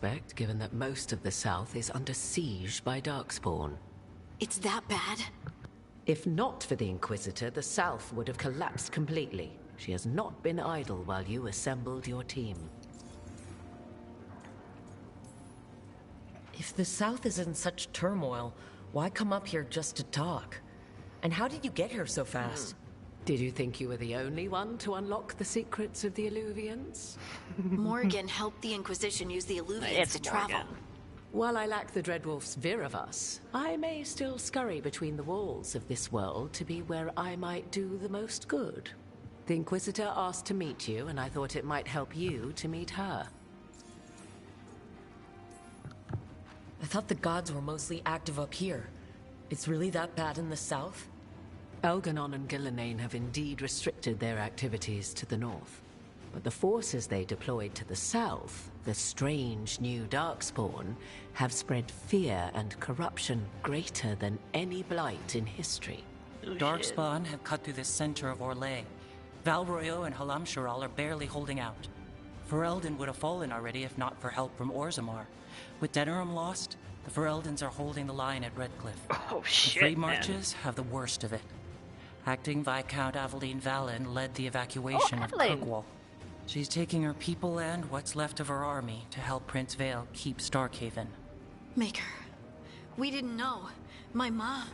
suspect, given that most of the South is under siege by Darkspawn. It's that bad? If not for the Inquisitor, the South would have collapsed completely. She has not been idle while you assembled your team. If the South is in such turmoil, why come up here just to talk? And how did you get here so fast? Did you think you were the only one to unlock the secrets of the Illuvians? Morgan helped the Inquisition use the Illuvians to travel. While I lack the Dreadwolf's Viravus, I may still scurry between the walls of this world to be where I might do the most good. The Inquisitor asked to meet you, and I thought it might help you to meet her. I thought the gods were mostly active up here. It's really that bad in the South? Elganon and Gillenane have indeed restricted their activities to the north. But the forces they deployed to the south, the strange new Darkspawn, have spread fear and corruption greater than any blight in history. Darkspawn have cut through the center of Orlais. Valroyo and Halamsharal are barely holding out. Ferelden would have fallen already if not for help from Orzammar. With Denerim lost, the Fereldans are holding the line at Redcliffe. Oh shit, the Free Marches have the worst of it. Acting Viscount Aveline Valen led the evacuation of Kirkwall. She's taking her people and what's left of her army to help Prince Vale keep Starkhaven. Maker, we didn't know. My mom...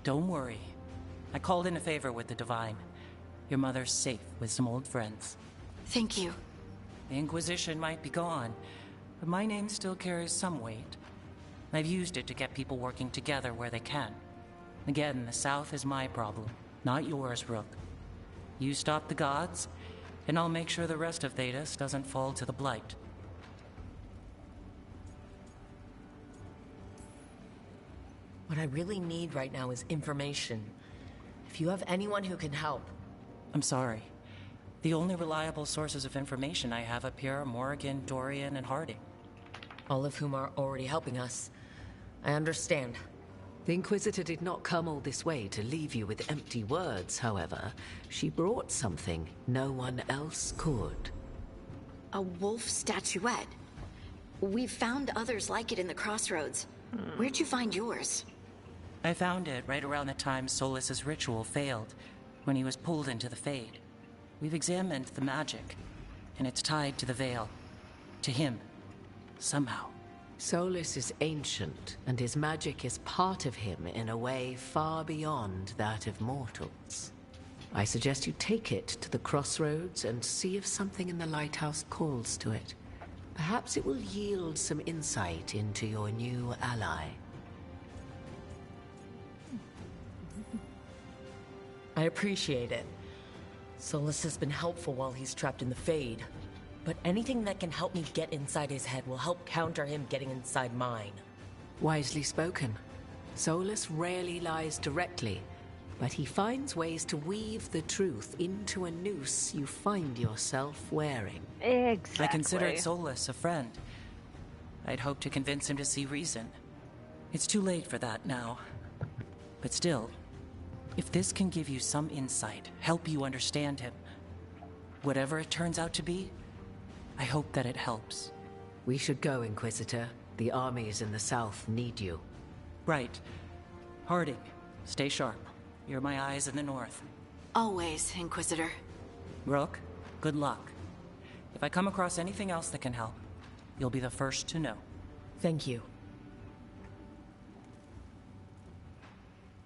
Don't worry. I called in a favor with the Divine. Your mother's safe with some old friends. Thank you. The Inquisition might be gone, but my name still carries some weight. I've used it to get people working together where they can. Again, the South is my problem, not yours, Rook. You stop the gods, and I'll make sure the rest of Thedas doesn't fall to the Blight. What I really need right now is information. If you have anyone who can help. I'm sorry. The only reliable sources of information I have up here are Morrigan, Dorian, and Harding. All of whom are already helping us. I understand. The Inquisitor did not come all this way to leave you with empty words, however. She brought something no one else could. A wolf statuette. We've found others like it in the crossroads. Where'd you find yours? I found it right around the time Solas's ritual failed, when he was pulled into the Fade. We've examined the magic, and it's tied to the Veil. To him. Somehow. Solas is ancient, and his magic is part of him in a way far beyond that of mortals. I suggest you take it to the crossroads and see if something in the lighthouse calls to it. Perhaps it will yield some insight into your new ally. I appreciate it. Solas has been helpful while he's trapped in the Fade. But anything that can help me get inside his head will help counter him getting inside mine. Wisely spoken. Solas rarely lies directly, but he finds ways to weave the truth into a noose you find yourself wearing. Exactly. I considered Solas a friend. I'd hoped to convince him to see reason. It's too late for that now. But still, if this can give you some insight, help you understand him, whatever it turns out to be, I hope that it helps. We should go, Inquisitor. The armies in the south need you. Right. Harding, stay sharp. You're my eyes in the north. Always, Inquisitor. Rook, good luck. If I come across anything else that can help, you'll be the first to know. Thank you.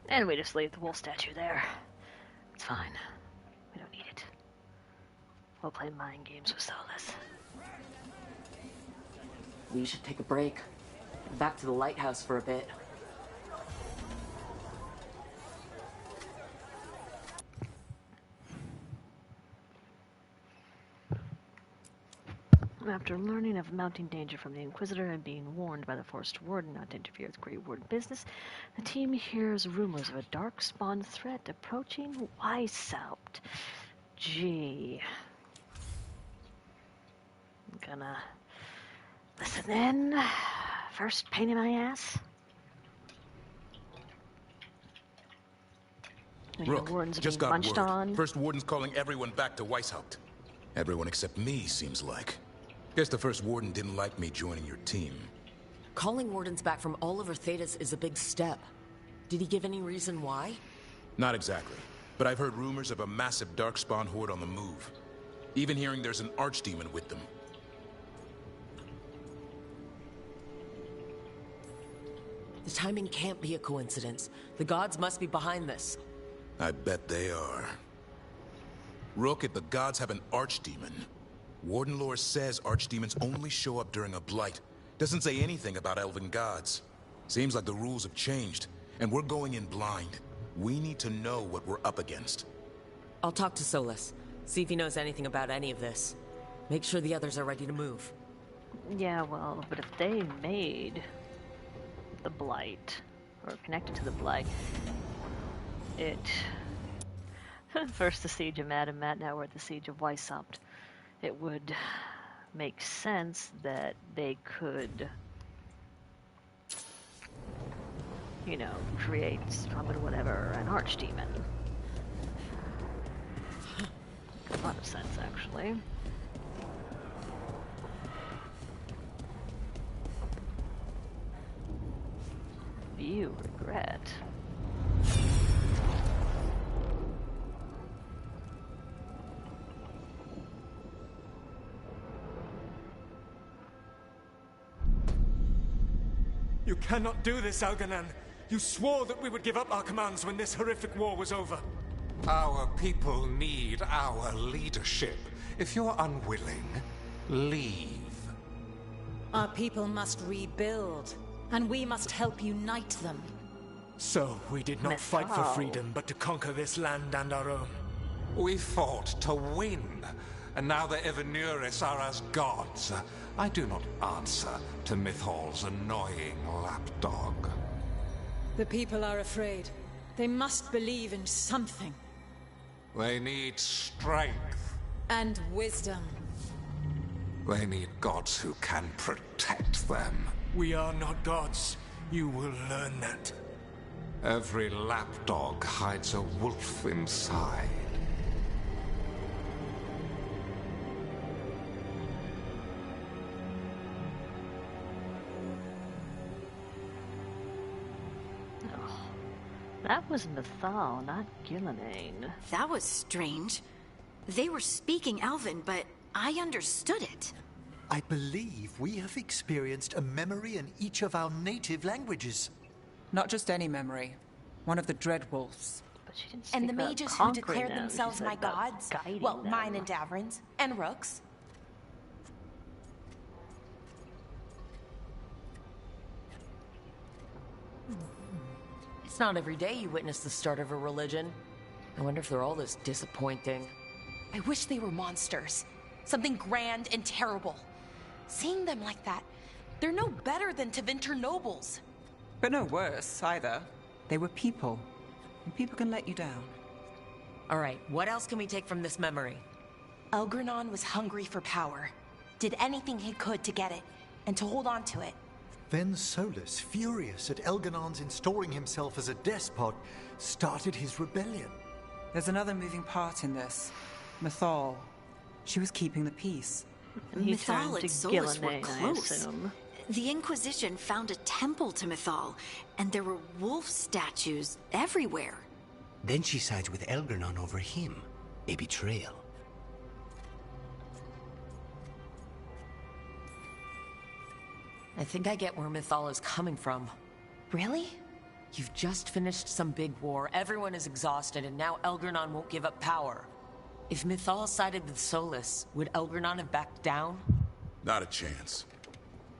And we just leave the wolf statue there. It's fine. We don't need it. We'll play mind games with Solas. We should take a break. Back to the lighthouse for a bit. After learning of mounting danger from the Inquisitor and being warned by the Forest Warden not to interfere with Grey Warden business, the team hears rumors of a darkspawn threat approaching Weishaupt. Gee. I'm gonna listen in. First pain in my ass. Rook, Warden's just being got munched word. on. First Warden's calling everyone back to Weishaupt. Everyone except me, seems like. Guess the first warden didn't like me joining your team. Calling wardens back from all over Thedas is a big step. Did he give any reason why? Not exactly, but I've heard rumors of a massive Darkspawn horde on the move. Even hearing there's an archdemon with them. The timing can't be a coincidence. The gods must be behind this. I bet they are. Rook, if the gods have an archdemon, Warden lore says archdemons only show up during a blight. Doesn't say anything about elven gods. Seems like the rules have changed, and we're going in blind. We need to know what we're up against. I'll talk to Solus, see if he knows anything about any of this. Make sure the others are ready to move. Yeah, well, but if they made the Blight, or connected to the Blight, it... First the Siege of Madamat, now we're at the Siege of Weishaupt. It would make sense that they could, you know, create, summon whatever, an archdemon. Makes a lot of sense, actually. View regret. You cannot do this, Algernon. You swore that we would give up our commands when this horrific war was over. Our people need our leadership. If you're unwilling, leave. Our people must rebuild, and we must help unite them. So, we did not fight for freedom, but to conquer this land and our own. We fought to win, and now the Evanuris are as gods. I do not answer to Mythal's annoying lapdog. The people are afraid. They must believe in something. They need strength. And wisdom. They need gods who can protect them. We are not gods. You will learn that. Every lapdog hides a wolf inside. That was Mythal, not Gillenane. That was strange. They were speaking Elven, but I understood it. I believe we have experienced a memory in each of our native languages. Not just any memory. One of the Dreadwolves. But she didn't and the speak mages about who declared conquering them. themselves She my said about gods. guiding Well, them. mine and Davrin's. And Rook's. It's not every day you witness the start of a religion. I wonder if they're all this disappointing. I wish they were monsters. Something grand and terrible. Seeing them like that, they're no better than Tevinter nobles. But no worse, either. They were people. And people can let you down. Alright, what else can we take from this memory? Elgernon was hungry for power. Did anything he could to get it, and to hold on to it. Then Solus, furious at Elganon's installing himself as a despot, started his rebellion. There's another moving part in this. Mythal. She was keeping the peace. And he Mythal turned and to Solus were Gillenane, I close. assume. The Inquisition found a temple to Mythal, and there were wolf statues everywhere. Then she sides with Elgernon over him. A betrayal. I think I get where Mythal is coming from. Really? You've just finished some big war, everyone is exhausted, and now Elgernon won't give up power. If Mythal sided with Solus, would Elgernon have backed down? Not a chance.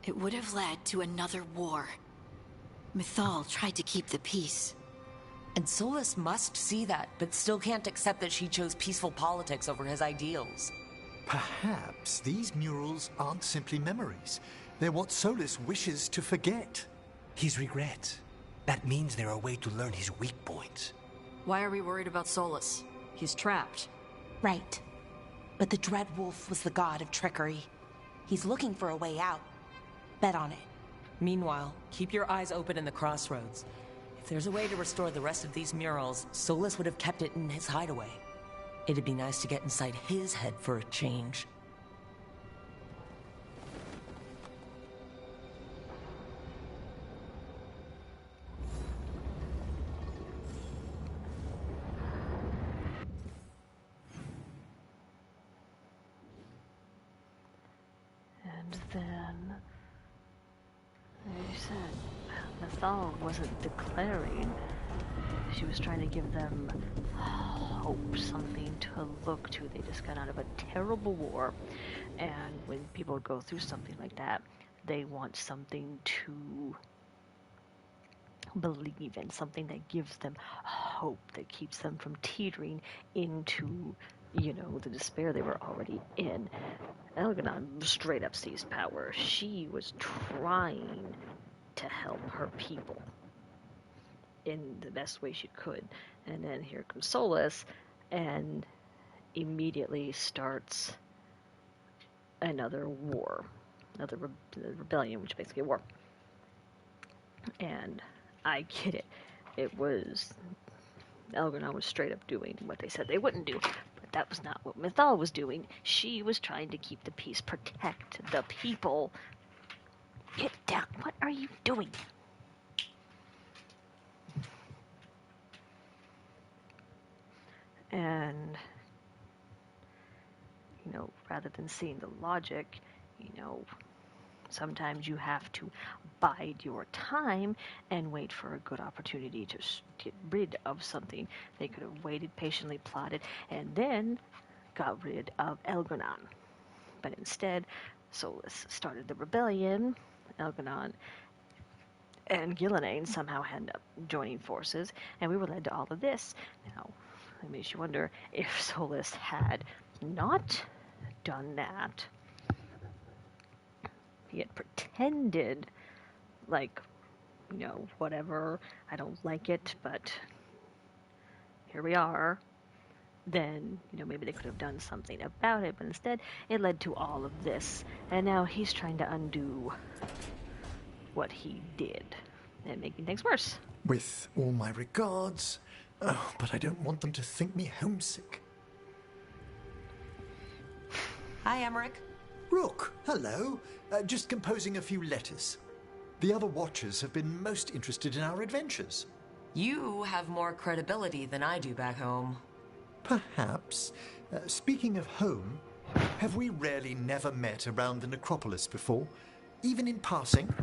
It would have led to another war. Mythal tried to keep the peace. And Solus must see that, but still can't accept that she chose peaceful politics over his ideals. Perhaps these murals aren't simply memories. They're what Solus wishes to forget. His regrets. That means they're a way to learn his weak points. Why are we worried about Solus? He's trapped. Right. But the Dreadwolf was the god of trickery. He's looking for a way out. Bet on it. Meanwhile, keep your eyes open in the crossroads. If there's a way to restore the rest of these murals, Solus would have kept it in his hideaway. It'd be nice to get inside his head for a change. then, as you said, Nathal wasn't declaring. She was trying to give them hope, something to look to. They just got out of a terrible war, and when people go through something like that, they want something to believe in, something that gives them hope, that keeps them from teetering into, the despair they were already in. Elganon straight up seized power. She was trying to help her people in the best way she could. And then here comes Solus and immediately starts another war, another rebellion, which is basically a war. And I get it. It was... Elganon was straight up doing what they said they wouldn't do. But that was not what Mythal was doing. She was trying to keep the peace, protect the people. Get down. What are you doing? And, rather than seeing the logic, sometimes you have to bide your time and wait for a good opportunity to get rid of something. They could have waited, patiently plotted, and then got rid of Elganon. But instead, Solus started the rebellion. Elganon and Gillenane somehow end up joining forces, and we were led to all of this. Now, it makes you wonder if Solus had not done that. He had pretended like, whatever, I don't like it, but here we are. Then, maybe they could have done something about it, but instead it led to all of this. And now he's trying to undo what he did and making things worse. With all my regards, but I don't want them to think me homesick. Hi, Emmerich. Rook, hello. Just composing a few letters. The other Watchers have been most interested in our adventures. You have more credibility than I do back home. Perhaps. Speaking of home, have we rarely never met around the necropolis before? Even in passing?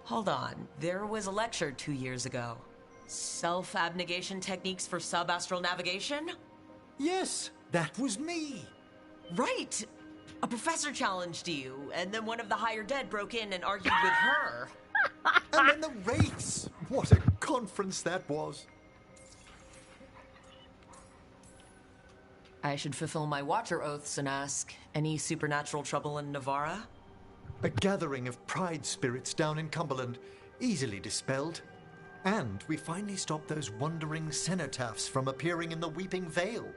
Hold on. There was a lecture 2 years ago. Self-abnegation techniques for sub-astral navigation? Yes, that was me. Right. A professor challenged you, and then one of the higher dead broke in and argued with her. And then the Wraiths. What a conference that was. I should fulfill my Watcher oaths and ask, any supernatural trouble in Nevarra? A gathering of pride spirits down in Cumberland, easily dispelled. And we finally stopped those wandering cenotaphs from appearing in the Weeping Vale.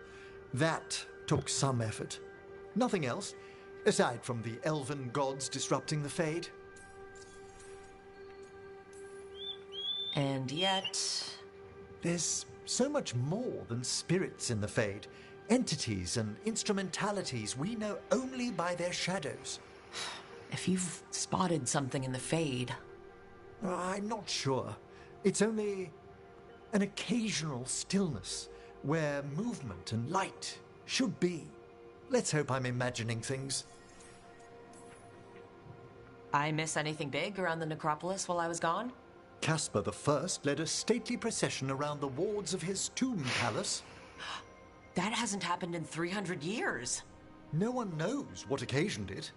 That took some effort. Nothing else, aside from the elven gods disrupting the Fade. And yet... There's so much more than spirits in the Fade. Entities and instrumentalities we know only by their shadows. If you've spotted something in the Fade... I'm not sure. It's only an occasional stillness where movement and light should be. Let's hope I'm imagining things. I miss anything big around the necropolis while I was gone? Caspar I led a stately procession around the wards of his tomb palace. That hasn't happened in 300 years. No one knows what occasioned it.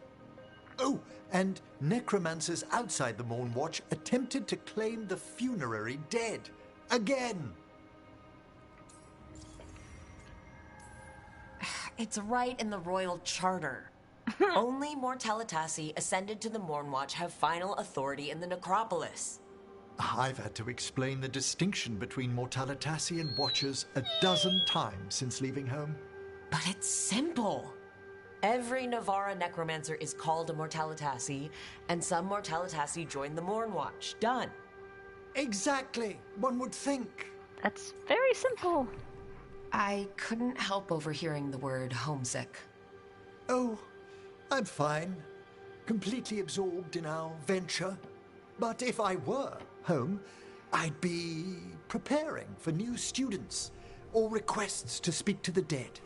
Oh, and necromancers outside the Morn Watch attempted to claim the funerary dead. Again! It's right in the royal charter. Only Mortalitasi ascended to the Morn Watch have final authority in the necropolis. I've had to explain the distinction between Mortalitasi and Watchers a dozen times since leaving home. But it's simple. Every Nevarra necromancer is called a Mortalitasi, and some Mortalitasi join the Morn Watch. Done. Exactly. One would think. That's very simple. I couldn't help overhearing the word homesick. Oh, I'm fine. Completely absorbed in our venture. But if I were home, I'd be preparing for new students or requests to speak to the dead.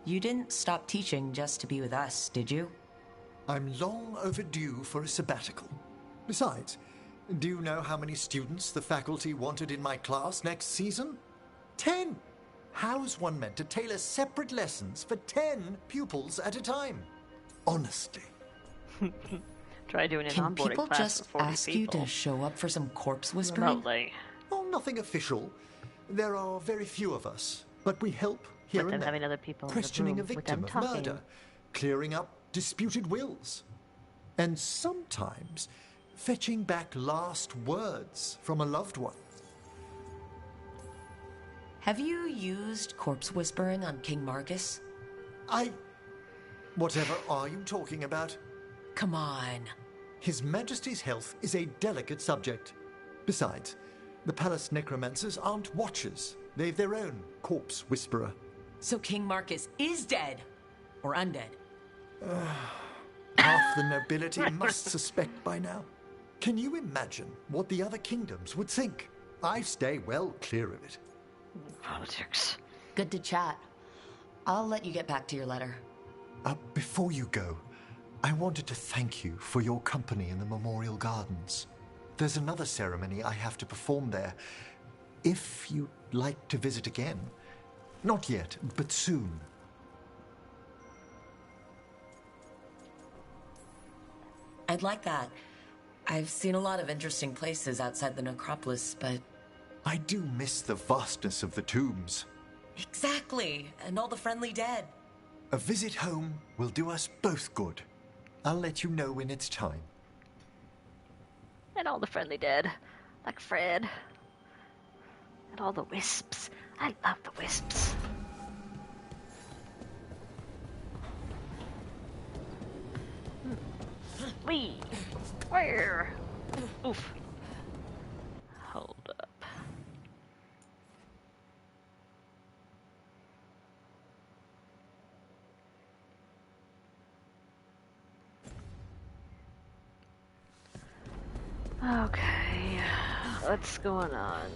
You didn't stop teaching just to be with us, did you? I'm long overdue for a sabbatical. Besides, do you know how many students the faculty wanted in my class next season? 10! How's one meant to tailor separate lessons for 10 pupils at a time? Honestly. Try doing an Can onboarding people class just for 40 ask people. you to show up for some corpse whispering? Remotely. Oh, nothing official. There are very few of us, but we help here With them and there. having other people in the Questioning a room with them victim of talking. murder, clearing up disputed wills, and sometimes fetching back last words from a loved one. Have you used corpse whispering on King Marcus? Whatever are you talking about? Come on. His Majesty's health is a delicate subject. Besides, the palace necromancers aren't watchers. They've their own corpse whisperer. So King Marcus is dead? Or undead? Half the nobility must suspect by now. Can you imagine what the other kingdoms would think? I stay well clear of it. Politics. Good to chat. I'll let you get back to your letter. Before you go, I wanted to thank you for your company in the Memorial Gardens. There's another ceremony I have to perform there. If you'd like to visit again. Not yet, but soon. I'd like that. I've seen a lot of interesting places outside the necropolis, but... I do miss the vastness of the tombs. Exactly, and all the friendly dead. A visit home will do us both good. I'll let you know when it's time. And all the friendly dead. Like Fred. And all the wisps. I love the wisps. Wee! Where? Oof. Hold up. Okay, what's going on?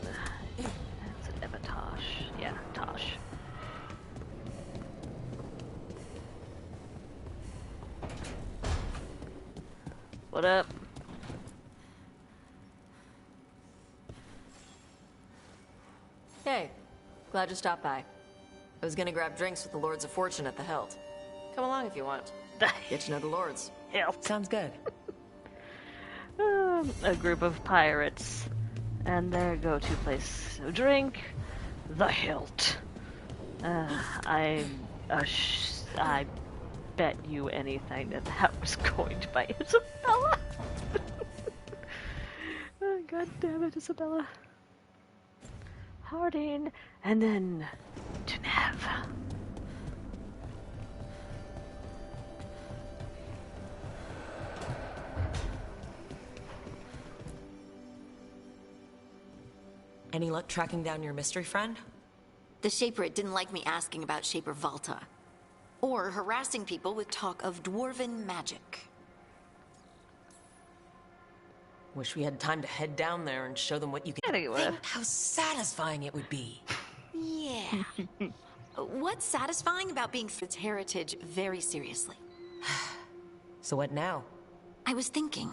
It's an Tosh. Yeah, Tosh. What up? Hey, glad you stopped by. I was gonna grab drinks with the Lords of Fortune at the Hilt. Come along if you want. Get to know the Lords. Hilt. Sounds good. A group of pirates and their go-to place to drink, the Hilt. I bet you anything that was coined by Isabella. Oh, God damn it, Isabella. Harding, and then to Nev. Any luck tracking down your mystery friend? The Shaper didn't like me asking about Shaper Valta. Or harassing people with talk of dwarven magic. Wish we had time to head down there and show them what you can. Think how satisfying it would be. Yeah. What's satisfying about being its heritage very seriously? So what now? I was thinking.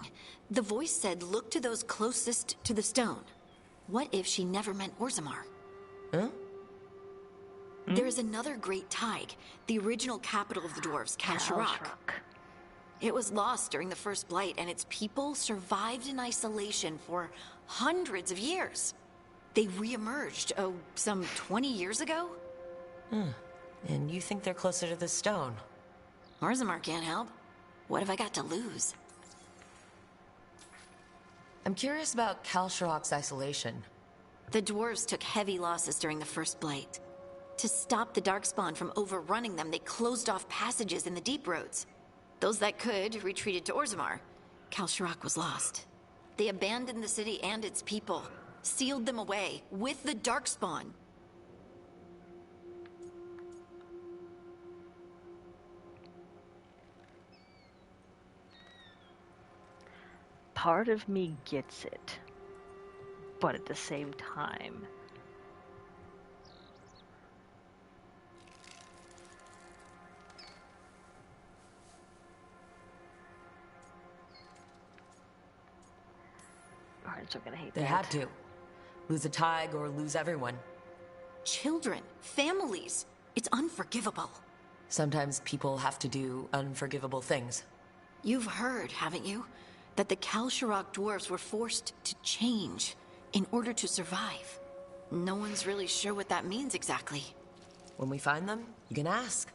The voice said look to those closest to the stone. What if she never meant Orzammar? Huh? There is another great tide, the original capital of the dwarves, Kalsharak. It was lost during the First Blight, and its people survived in isolation for hundreds of years. They re-emerged, some 20 years ago? And you think they're closer to the stone? Orzammar can't help. What have I got to lose? I'm curious about Kalsharak's isolation. The dwarves took heavy losses during the First Blight. To stop the Darkspawn from overrunning them, they closed off passages in the deep roads. Those that could retreated to Orzammar. Kalsharak was lost. They abandoned the city and its people, sealed them away with the Darkspawn. Part of me gets it, but at the same time, Giants are gonna hate They that. had to. Lose a Tig or lose everyone. Children, families. It's unforgivable. Sometimes people have to do unforgivable things. You've heard, haven't you? That the Kalsharok dwarves were forced to change in order to survive. No one's really sure what that means exactly. When we find them, you can ask.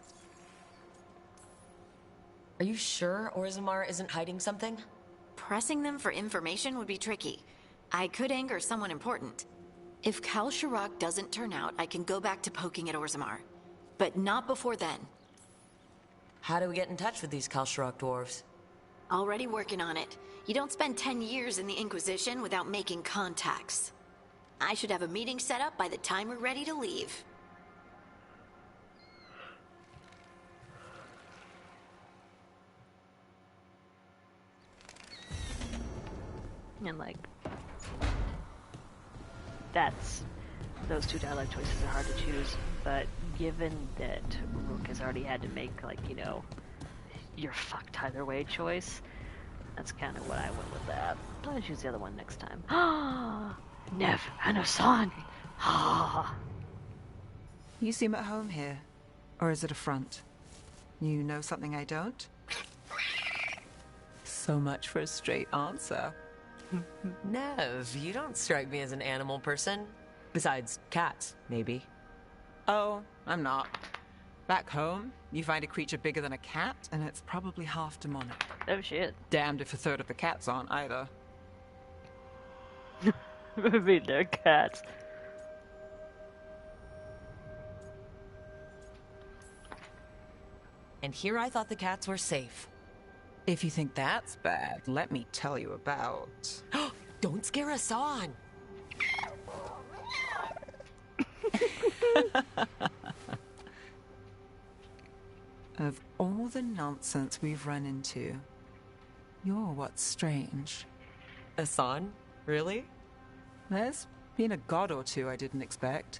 Are you sure Orzammar isn't hiding something? Pressing them for information would be tricky. I could anger someone important. If Kalsharok doesn't turn out, I can go back to poking at Orzammar. But not before then. How do we get in touch with these Kalsharok dwarves? Already working on it. You don't spend 10 years in the Inquisition without making contacts. I should have a meeting set up by the time we're ready to leave. And like, those two dialect choices are hard to choose, but given that Rook has already had to make, like, you know, your fucked either way choice, that's kind of what I went with that. I'll choose the other one next time. Nev and a son! You seem at home here. Or is it a front? You know something I don't? So much for a straight answer. Nev, you don't strike me as an animal person. Besides cats, maybe. Oh, I'm not. Back home, you find a creature bigger than a cat, and it's probably half demonic. Oh shit. Damned if a third of the cats aren't either. I mean, they're cats. And here I thought the cats were safe. If you think that's bad, let me tell you about... Don't scare us on! Of all the nonsense we've run into, you're what's strange. Asan? Really? There's been a god or two I didn't expect.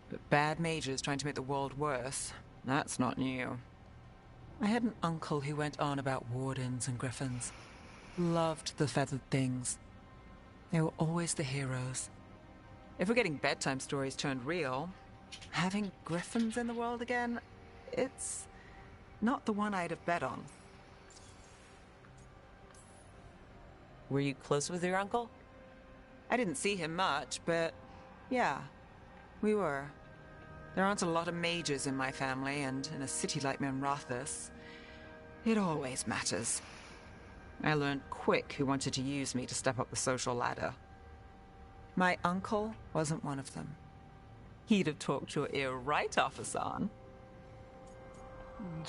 But bad mages trying to make the world worse, that's not new. I had an uncle who went on about wardens and griffins. Loved the feathered things. They were always the heroes. If we're getting bedtime stories turned real, having griffins in the world again, it's not the one I'd have bet on. Were you close with your uncle? I didn't see him much, but yeah, we were. There aren't a lot of mages in my family, and in a city like Minrathous, it always matters. I learned quick who wanted to use me to step up the social ladder. My uncle wasn't one of them. He'd have talked your ear right off, Asan.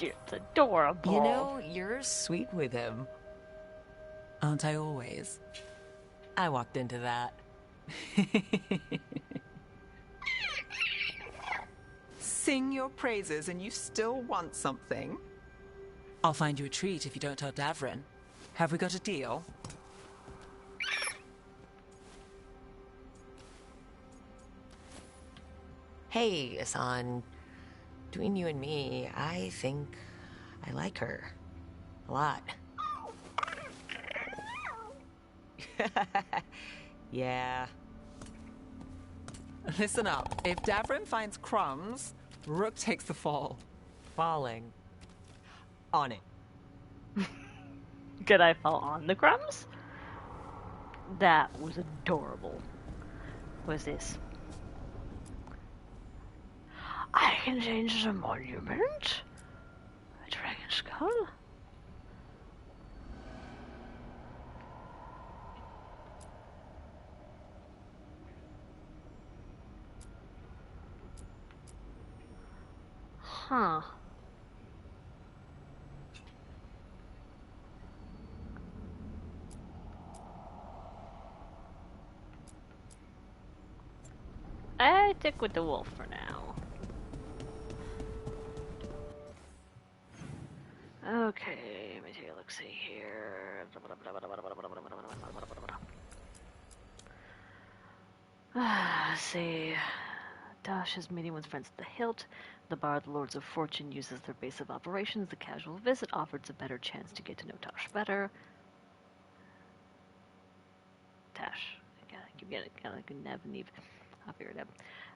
It's adorable. You know, you're sweet with him. Aren't I always? I walked into that. Sing your praises and you still want something? I'll find you a treat if you don't tell Davrin. Have we got a deal? Hey, Asan. Between you and me, I think I like her. A lot. Yeah. Listen up. If Davrin finds crumbs, Rook takes the fall. Falling. On it. Could I fall on the crumbs? That was adorable. What is this? I can change the monument? A dragon skull? Huh. I stick with the wolf for now. Okay, let me take a look-see here. Let's see. Dash is meeting with friends at the Hilt. The bar the Lords of Fortune uses their base of operations. The casual visit offers a better chance to get to know Tosh better. Tash. Keep getting it. Like Nev and Eve. I'll figure it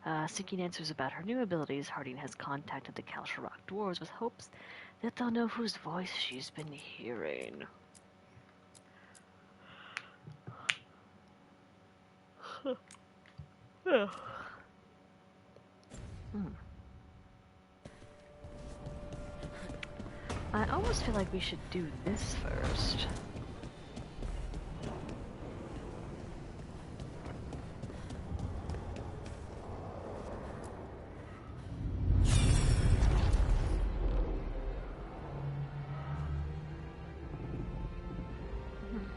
out. Seeking answers about her new abilities, Harding has contacted the Kalsharok dwarves with hopes that they'll know whose voice she's been hearing. I almost feel like we should do this first.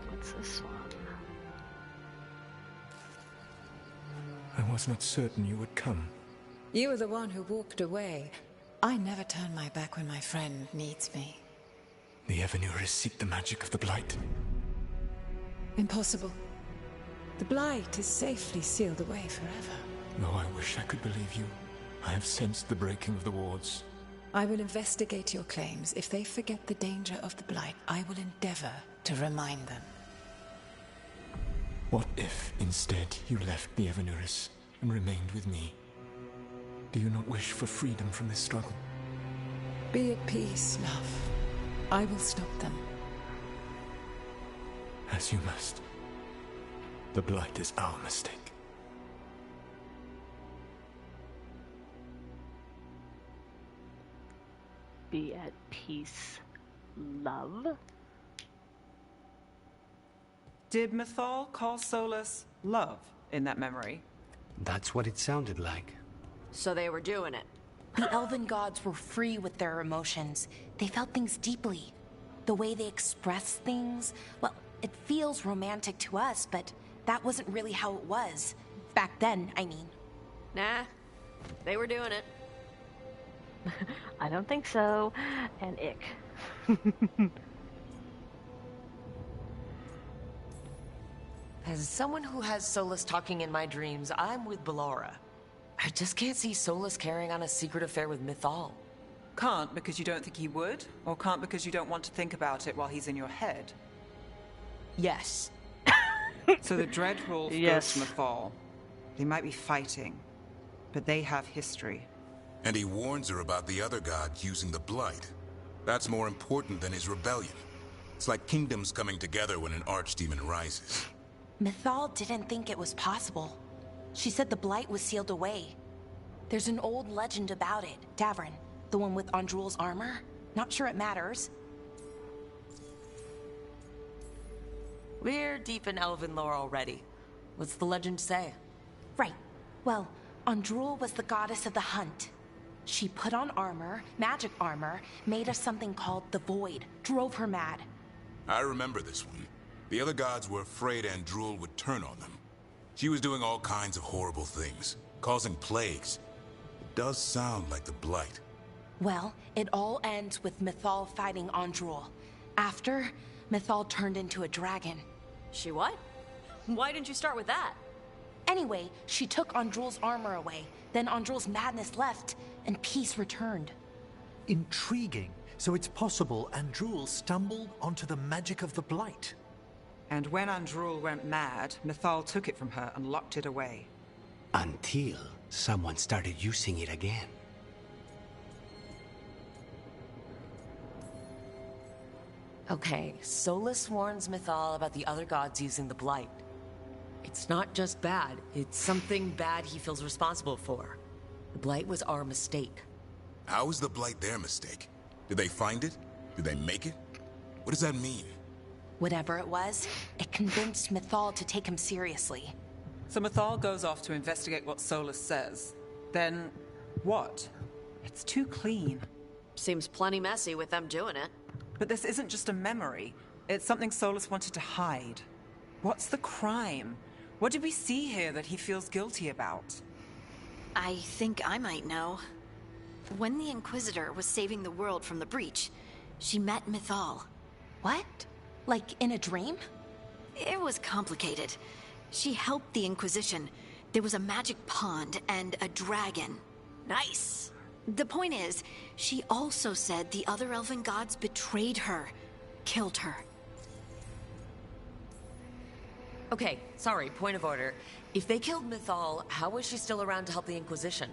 What's this one? I was not certain you would come. You were the one who walked away. I never turn my back when my friend needs me. The Evanuris seek the magic of the Blight. Impossible. The Blight is safely sealed away forever. Though I wish I could believe you, I have sensed the breaking of the wards. I will investigate your claims. If they forget the danger of the Blight, I will endeavor to remind them. What if, instead, you left the Evanuris and remained with me? Do you not wish for freedom from this struggle? Be at peace, love. I will stop them. As you must. The Blight is our mistake. Be at peace, love? Did Mythal call Solus love in that memory? That's what it sounded like. So they were doing it. The elven gods were free with their emotions. They felt things deeply. The way they express things, well, it feels romantic to us, but that wasn't really how it was. Back then, I mean. Nah, they were doing it. I don't think so. And ick. As someone who has Solus talking in my dreams, I'm with Ballora. I just can't see Solus carrying on a secret affair with Mythal. Can't because you don't think he would? Or can't because you don't want to think about it while he's in your head? Yes. So the Dreadwolf Yes. goes to Mythal. They might be fighting, but they have history. And he warns her about the other gods using the Blight. That's more important than his rebellion. It's like kingdoms coming together when an archdemon rises. Mythal didn't think it was possible. She said the Blight was sealed away. There's an old legend about it. Davrin, the one with Andrul's armor. Not sure it matters. We're deep in elven lore already. What's the legend say? Right. Well, Andrul was the goddess of the hunt. She put on armor, magic armor, made of something called the Void. Drove her mad. I remember this one. The other gods were afraid Andrul would turn on them. She was doing all kinds of horrible things, causing plagues. It does sound like the Blight. Well, it all ends with Mythal fighting Andrul. After, Mythal turned into a dragon. She what? Why didn't you start with that? Anyway, she took Andrul's armor away. Then Andrul's madness left, and peace returned. Intriguing. So it's possible Andrul stumbled onto the magic of the Blight. And when Andrul went mad, Mythal took it from her and locked it away. Until someone started using it again. Okay, Solus warns Mythal about the other gods using the Blight. It's not just bad, it's something bad he feels responsible for. The Blight was our mistake. How is the Blight their mistake? Did they find it? Did they make it? What does that mean? Whatever it was, it convinced Mythal to take him seriously. So Mythal goes off to investigate what Solus says. Then, what? It's too clean. Seems plenty messy with them doing it. But this isn't just a memory. It's something Solus wanted to hide. What's the crime? What did we see here that he feels guilty about? I think I might know. When the Inquisitor was saving the world from the breach, she met Mythal. What? Like in a dream? It was complicated. She helped the Inquisition. There was a magic pond and a dragon. Nice. The point is, she also said the other elven gods betrayed her, killed her. Okay, sorry, point of order. If they killed Mythal, how was she still around to help the Inquisition?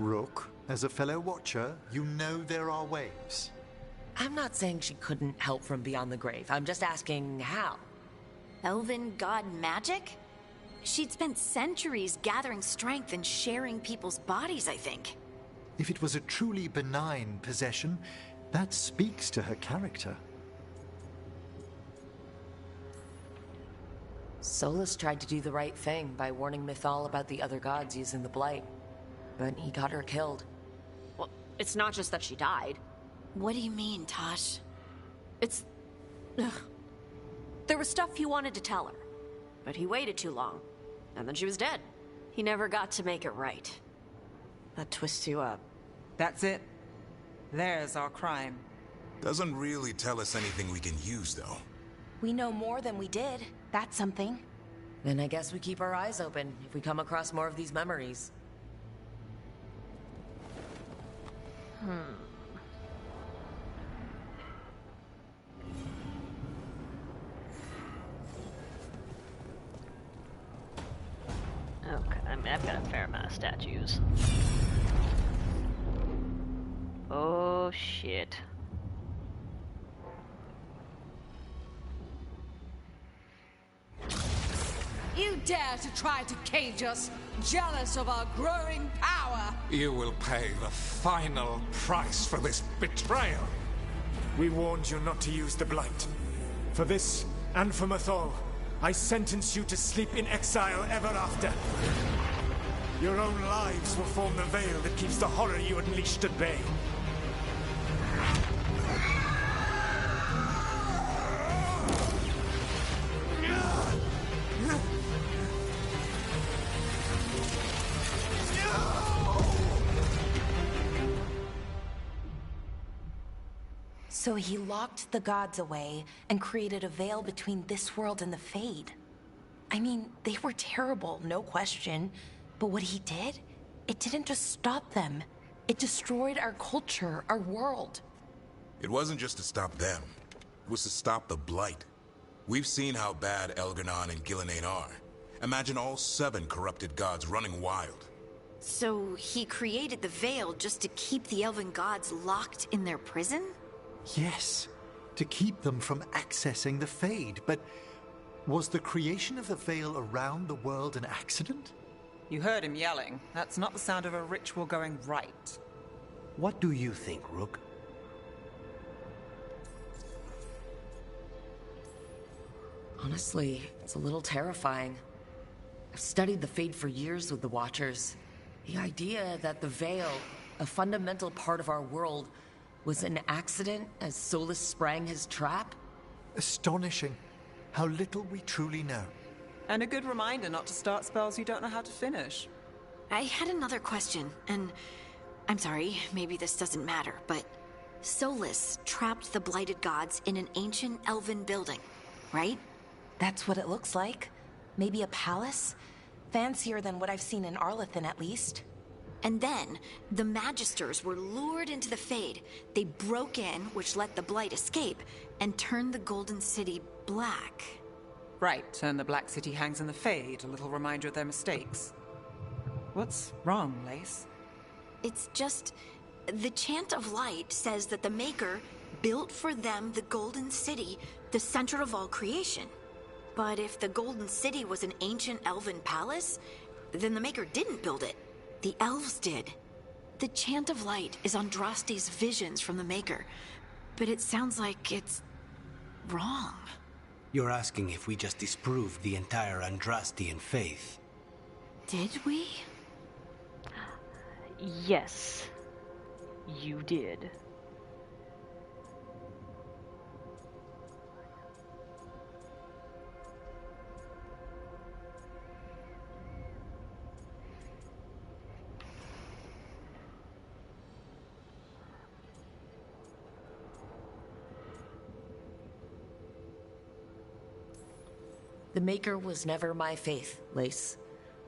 Rook, as a fellow watcher, you know there are ways. I'm not saying she couldn't help from beyond the grave. I'm just asking how. Elven god magic? She'd spent centuries gathering strength and sharing people's bodies, I think. If it was a truly benign possession, that speaks to her character. Solus tried to do the right thing by warning Mythal about the other gods using the Blight. But he got her killed. Well, it's not just that she died. What do you mean, Tosh? It's... Ugh. There was stuff he wanted to tell her, but he waited too long, and then she was dead. He never got to make it right. That twists you up. That's it. There's our crime. Doesn't really tell us anything we can use, though. We know more than we did. That's something. Then I guess we keep our eyes open if we come across more of these memories. Okay, I mean, I've got a fair amount of statues. Oh, shit. You dare to try to cage us, jealous of our growing power! You will pay the final price for this betrayal. We warned you not to use the Blight. For this, and for Mythal, I sentence you to sleep in exile ever after. Your own lives will form the veil that keeps the horror you unleashed at bay. So he locked the gods away and created a veil between this world and the Fade. I mean, they were terrible, no question. But what he did, it didn't just stop them. It destroyed our culture, our world. It wasn't just to stop them. It was to stop the Blight. We've seen how bad Elgar'nan and Gillenane are. Imagine all 7 corrupted gods running wild. So he created the veil just to keep the elven gods locked in their prison? Yes, to keep them from accessing the Fade. But was the creation of the veil around the world an accident? You heard him yelling. That's not the sound of a ritual going right. What do you think, Rook? Honestly, it's a little terrifying. I've studied the Fade for years with the Watchers. The idea that the Veil, a fundamental part of our world, was an accident as Solus sprang his trap? Astonishing. How little we truly know. And a good reminder not to start spells you don't know how to finish. I had another question, and I'm sorry, maybe this doesn't matter, but Solus trapped the blighted gods in an ancient elven building, right? That's what it looks like. Maybe a palace? Fancier than what I've seen in Arlethan, at least. And then, the Magisters were lured into the Fade. They broke in, which let the Blight escape, and turned the Golden City black. Right, and the Black City hangs in the Fade, a little reminder of their mistakes. What's wrong, Lace? It's just... the Chant of Light says that the Maker built for them the Golden City, the center of all creation. But if the Golden City was an ancient elven palace, then the Maker didn't build it. The elves did. The Chant of Light is Andraste's visions from the Maker, but it sounds like it's wrong. You're asking if we just disproved the entire Andrastian faith. Did we? Yes, you did. The Maker was never my faith, Lace.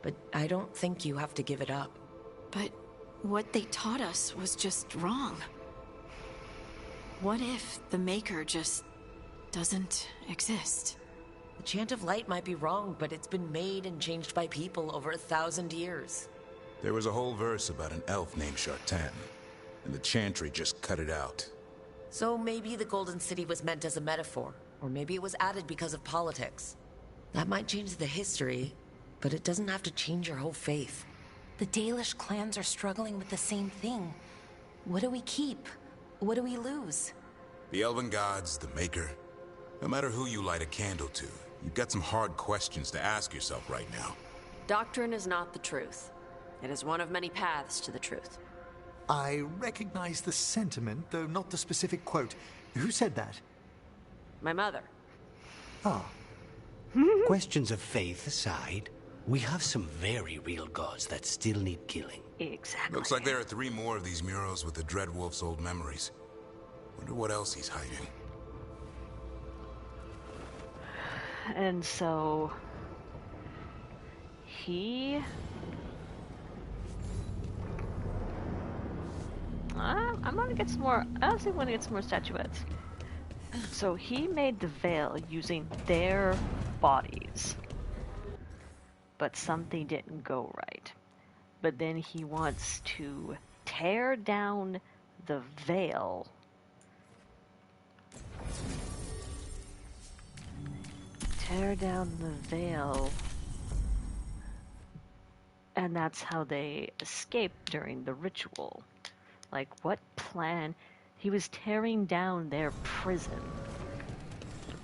But I don't think you have to give it up. But what they taught us was just wrong. What if the Maker just doesn't exist? The Chant of Light might be wrong, but it's been made and changed by people over 1,000 years. There was a whole verse about an elf named Shartan, and the chantry just cut it out. So maybe the Golden City was meant as a metaphor, or maybe it was added because of politics. That might change the history, but it doesn't have to change your whole faith. The Dalish clans are struggling with the same thing. What do we keep? What do we lose? The elven gods, the Maker. No matter who you light a candle to, you've got some hard questions to ask yourself right now. Doctrine is not the truth. It is one of many paths to the truth. I recognize the sentiment, though not the specific quote. Who said that? My mother. Ah. Questions of faith aside, we have some very real gods that still need killing. Exactly. Looks like there are 3 more of these murals with the Dreadwolf's old memories. Wonder what else he's hiding. And so he I'm gonna get some more. I honestly want to get some more statuettes. So he made the veil using their bodies, but something didn't go right. But then he wants to tear down the veil. Tear down the veil. And that's how they escaped during the ritual. Like, what plan? He was tearing down their prison.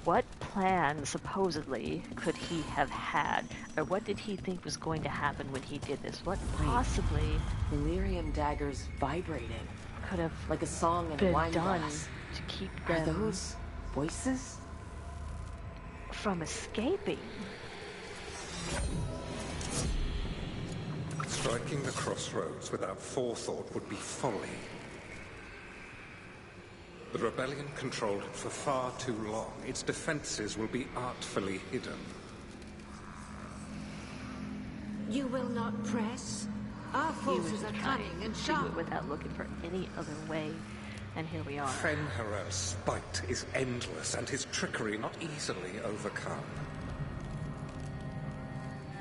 What plan, supposedly, could he have had? Or what did he think was going to happen when he did this? What possibly... Delirium daggers vibrating. Could have like a song in a been wine done glass. to keep Are them... those voices? From escaping. Striking the crossroads without forethought would be folly. The rebellion controlled it for far too long. Its defenses will be artfully hidden. You will not press? Our forces are cunning and Do sharp. it without looking for any other way. And here we are. Fenrir's spite is endless, and his trickery not easily overcome.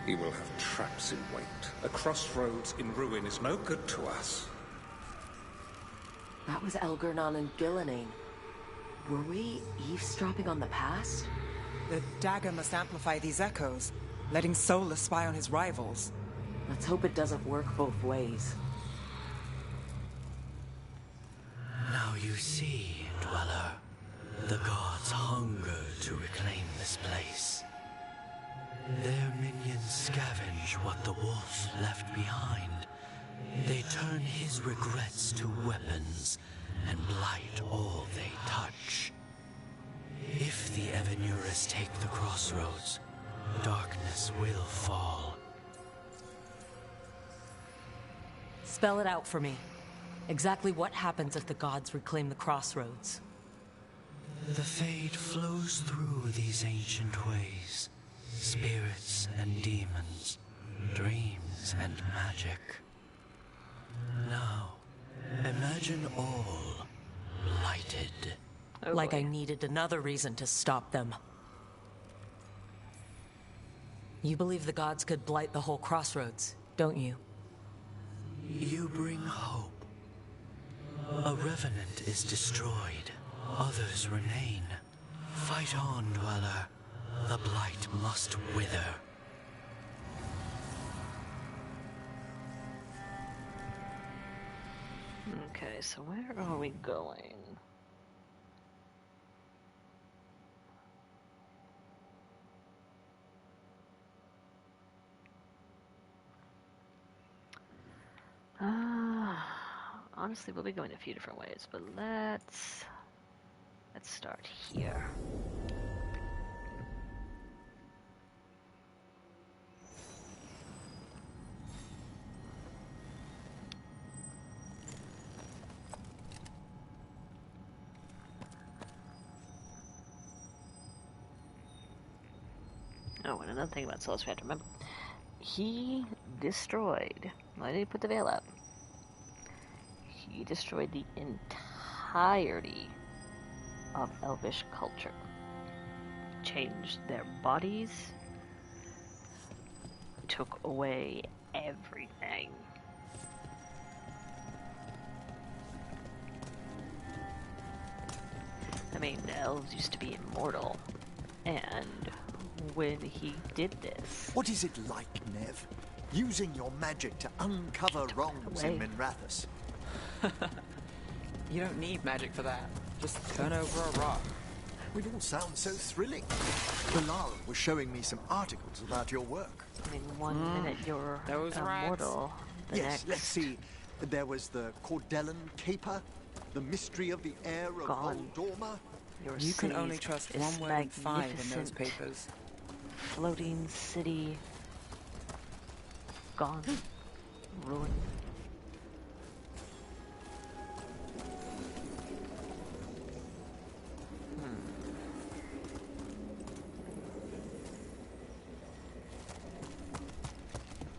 He will have traps in wait. A crossroads in ruin is no good to us. That was Elgernon and Gillenane. Were we eavesdropping on the past? The dagger must amplify these echoes, letting Solus spy on his rivals. Let's hope it doesn't work both ways. Now you see, Dweller, the gods hunger to reclaim this place. Their minions scavenge what the wolf left behind. They turn his regrets to weapons and blight all they touch. If the Evanuras take the crossroads, darkness will fall. Spell it out for me. Exactly what happens if the gods reclaim the crossroads? The fade flows through these ancient ways. Spirits and demons, dreams and magic. Now, imagine all blighted. Like I needed another reason to stop them. You believe the gods could blight the whole crossroads, don't you? You bring hope. A revenant is destroyed, others remain. Fight on, Dweller. The blight must wither. Okay, so where are we going? Honestly, we'll be going a few different ways, but let's start here. Oh, and another thing about Solus we have to remember. He destroyed... Why did he put the veil up? He destroyed the entirety of Elvish culture. changed their bodies, took away everything. I mean, the elves used to be immortal, and when he did this... What is it like, Nev? Using your magic to uncover wrongs in Minrathous? You don't need magic for that. Just turn over a rock. It all sounds so thrilling. Bilal was showing me some articles about your work. I mean, one minute you're immortal, the yes, next... let's see. There was the Cordellan Caper, the mystery of the heir of Voldorma. You can only trust one word in 5 in those papers. Floating city, gone, ruined.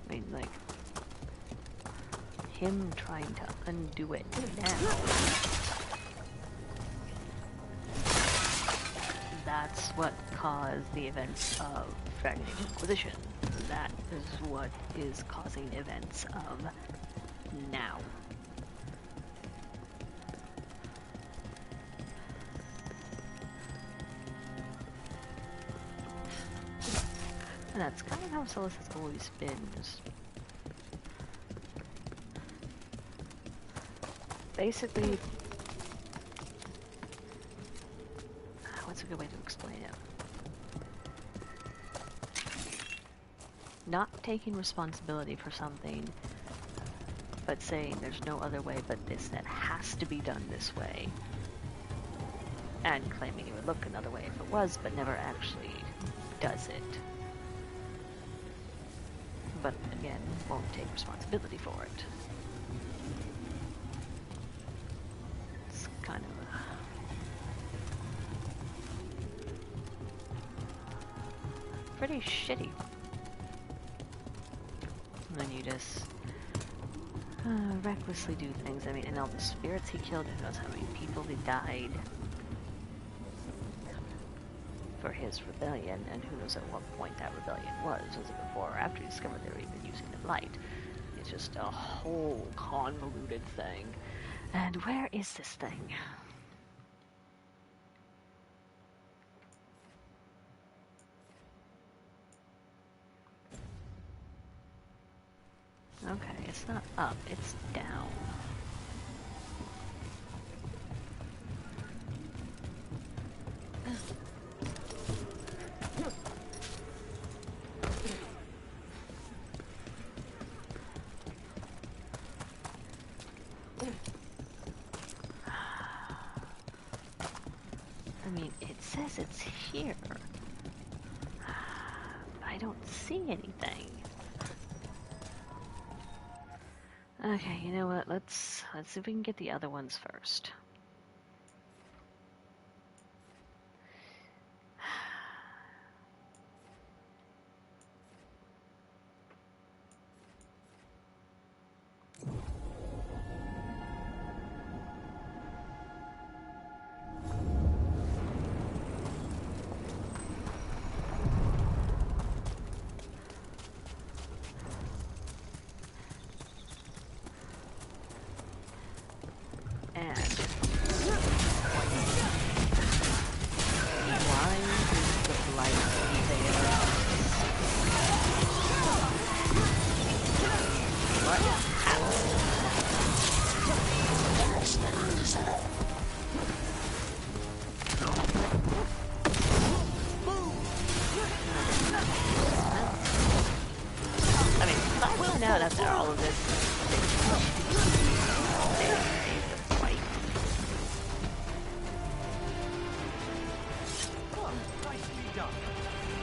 I mean, like, him trying to undo it now. That's what caused the events of Dragon Age Inquisition. That is what is causing events of now. And that's kind of how Solus has always been. Just basically, what's a good way to explain it? Not taking responsibility for something, but saying there's no other way but this, that has to be done this way. And claiming it would look another way if it was, but never actually does it. But again, won't take responsibility for it. It's kind of pretty shitty. When you just recklessly do things. I mean, and all the spirits he killed, who knows how many people he died for his rebellion, and who knows at what point that rebellion was. Was it before or after he discovered they were even using the light? It's just a whole convoluted thing. And where is this thing? Okay, it's not up, it's down. I mean, it says it's here. I don't see anything. Okay, you know what? Let's see if we can get the other ones first.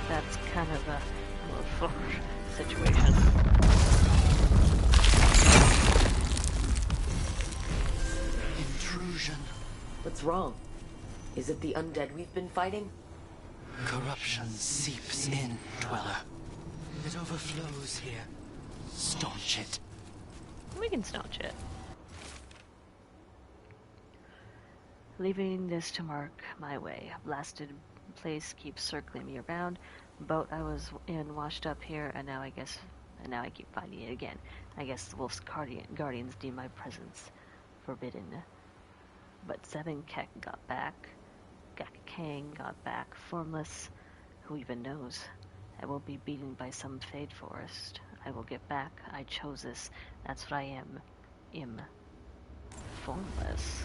That's kind of a situation. Intrusion. What's wrong? Is it the undead we've been fighting? Corruption seeps in, Dweller. It overflows here. Staunch it. We can staunch it. Leaving this to mark my way. Blasted place keeps circling me around. Boat I was in washed up here, and now I keep finding it again. I guess the Wolf's guardians deem my presence forbidden. But Seven Kek got back. Gakang got back. Formless. Who even knows? I will be beaten by some Fade Forest. I will get back. I chose this. That's what I am. Formless.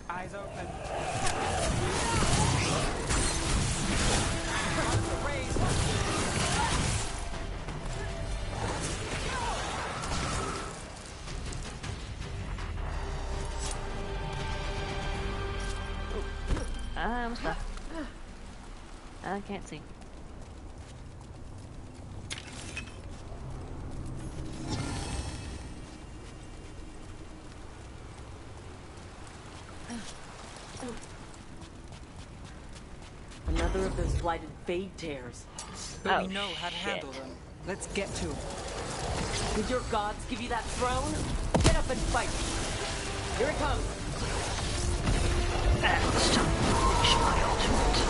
Eyes open. I'm stuck. I can't see. Another of those blighted Fade tears. But we know how to handle them. Let's get to them. Did your gods give you that throne? Get up and fight. Here it comes. It's time to launch my ultimate.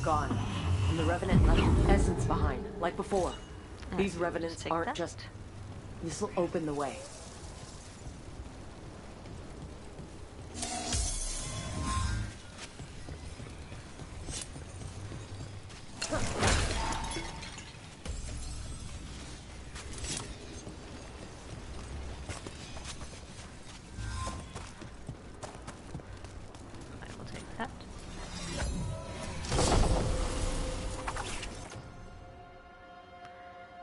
Gone. And the Revenant left essence behind, like before. These Revenants aren't just... This'll open the way. I will take that.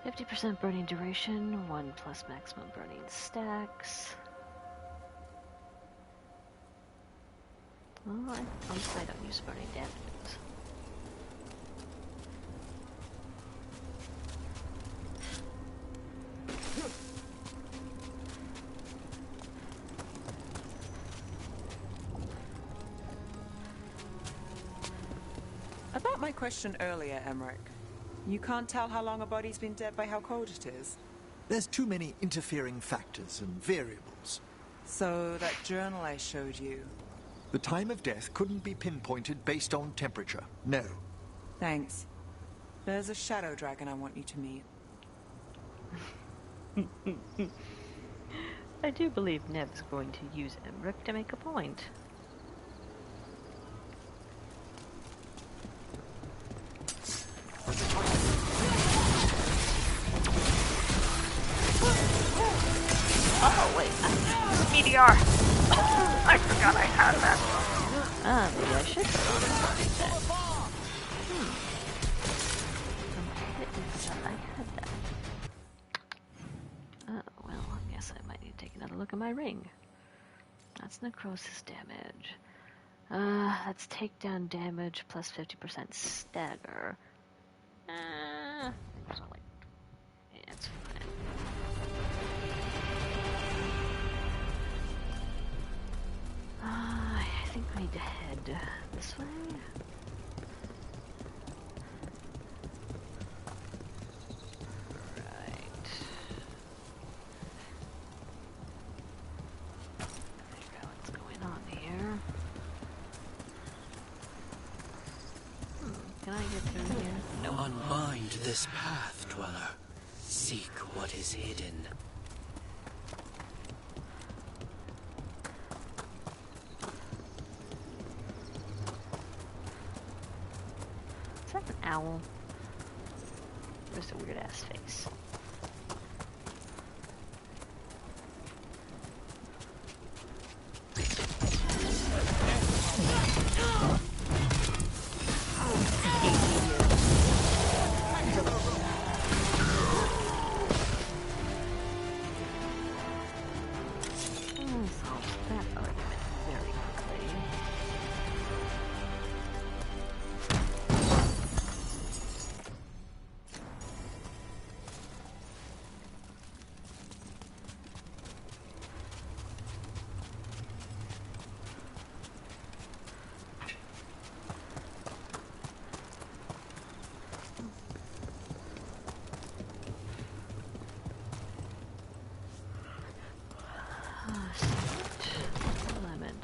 50% burning duration, 1 plus maximum burning stacks. Well, at least I don't use burning damages. About my question earlier, Emmerich. You can't tell how long a body's been dead by how cold it is? There's too many interfering factors and variables. So, that journal I showed you... The time of death couldn't be pinpointed based on temperature, no. Thanks. There's a shadow dragon I want you to meet. I do believe Nev's going to use Emmerich to make a point. Oh, wait. Meteor! I forgot I had that. Maybe I should put on it then. I had that. Oh, well, I guess I might need to take another look at my ring. That's necrosis damage. That's takedown damage plus 50% stagger. So like, yeah, it's fine. I think we need to head this way. Right. Figure out what's going on here. Can I get through here? No. Unbind this path, Dweller. Seek what is hidden. Is that an owl? Or just a weird ass face?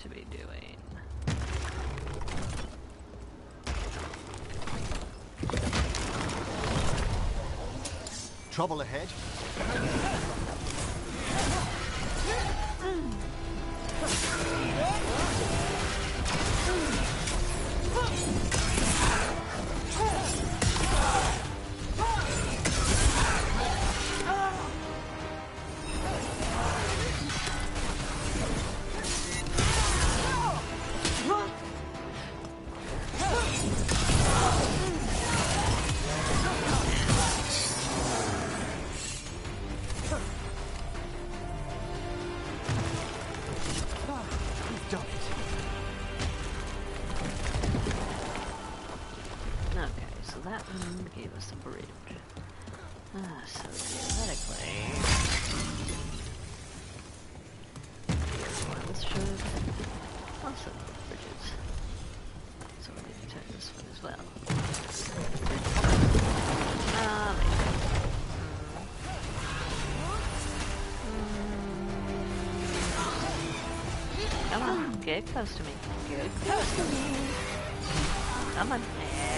To be doing. Trouble ahead. That one gave us a bridge. So theoretically, these ones should also be bridges. So we need to turn this one as well. Come on, get close to me. Get close to me. Come on.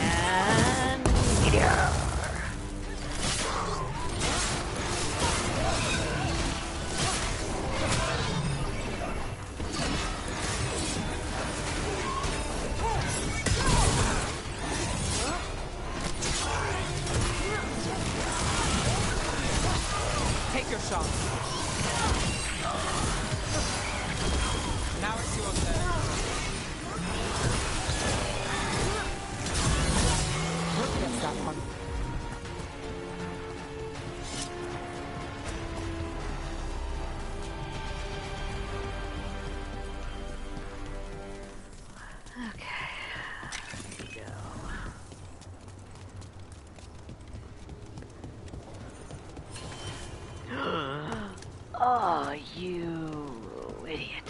And meteor. Take your shot. Now it's your turn. That one. Okay, here we go. Oh, you idiot.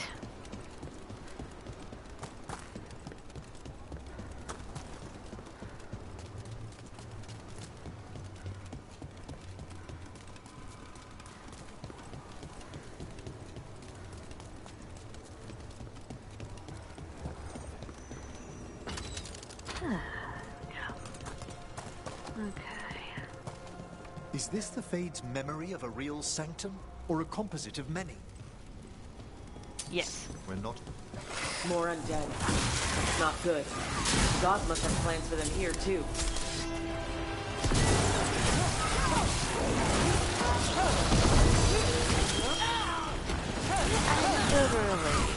Is this the Fade's memory of a real sanctum, or a composite of many? Yes. We're not... More undead. That's not good. The gods must have plans for them here, too. Literally.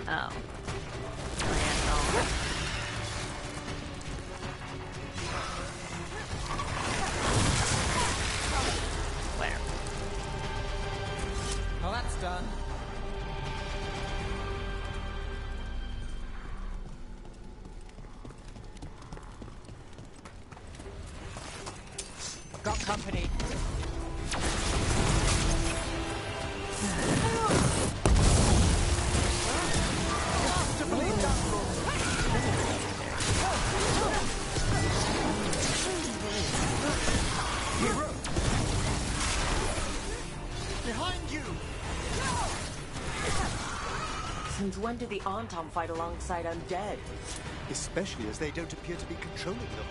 Oh. Where? Well, that's done. Got company. Behind you! Since when did the Antom fight alongside undead? Especially as they don't appear to be controlling them.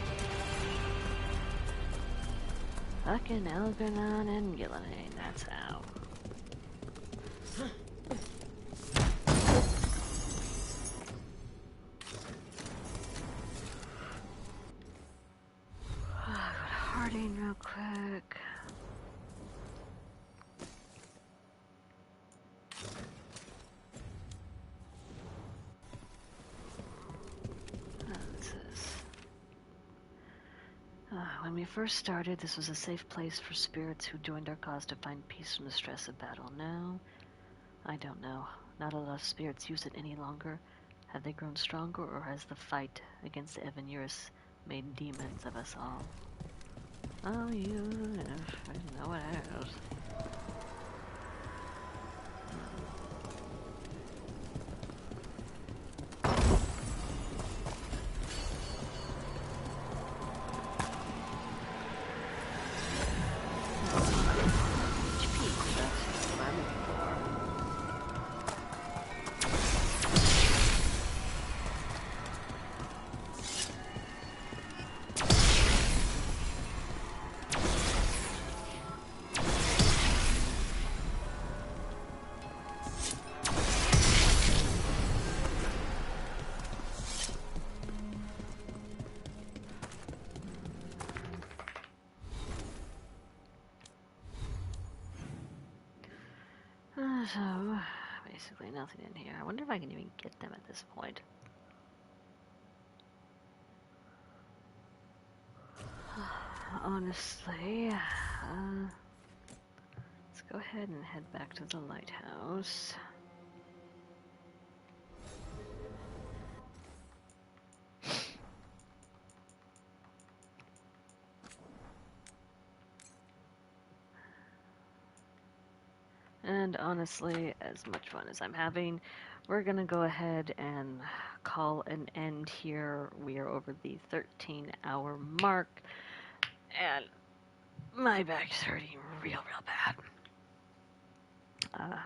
Fucking Elgranon and Gillenane, that's how. Harding real quick. When we first started, this was a safe place for spirits who joined our cause to find peace from the stress of battle. Now, I don't know. Not a lot of spirits use it any longer. Have they grown stronger, or has the fight against the Evanuris made demons of us all? Oh, you know what else. So, basically nothing in here. I wonder if I can even get them at this point. Honestly, let's go ahead and head back to the lighthouse. And honestly, as much fun as I'm having, we're gonna go ahead and call an end here. We are over the 13-hour mark, and my back's hurting real bad.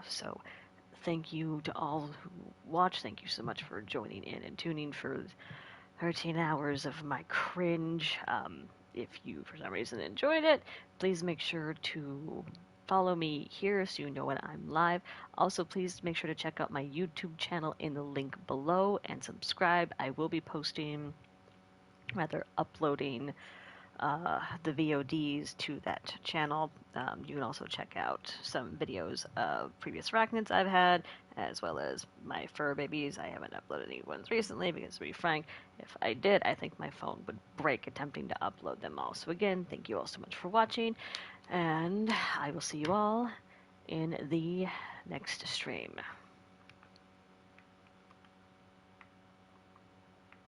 So thank you to all who watched. Thank you so much for joining in and tuning for 13 hours of my cringe. If you, for some reason, enjoyed it, please make sure to follow me here so you know when I'm live. Also, please make sure to check out my YouTube channel in the link below and subscribe. I will be uploading the VODs to that channel. You can also check out some videos of previous arachnids I've had, as well as my fur babies. I haven't uploaded any ones recently because, to be frank, if I did, I think my phone would break attempting to upload them all. So again, thank you all so much for watching, and I will see you all in the next stream.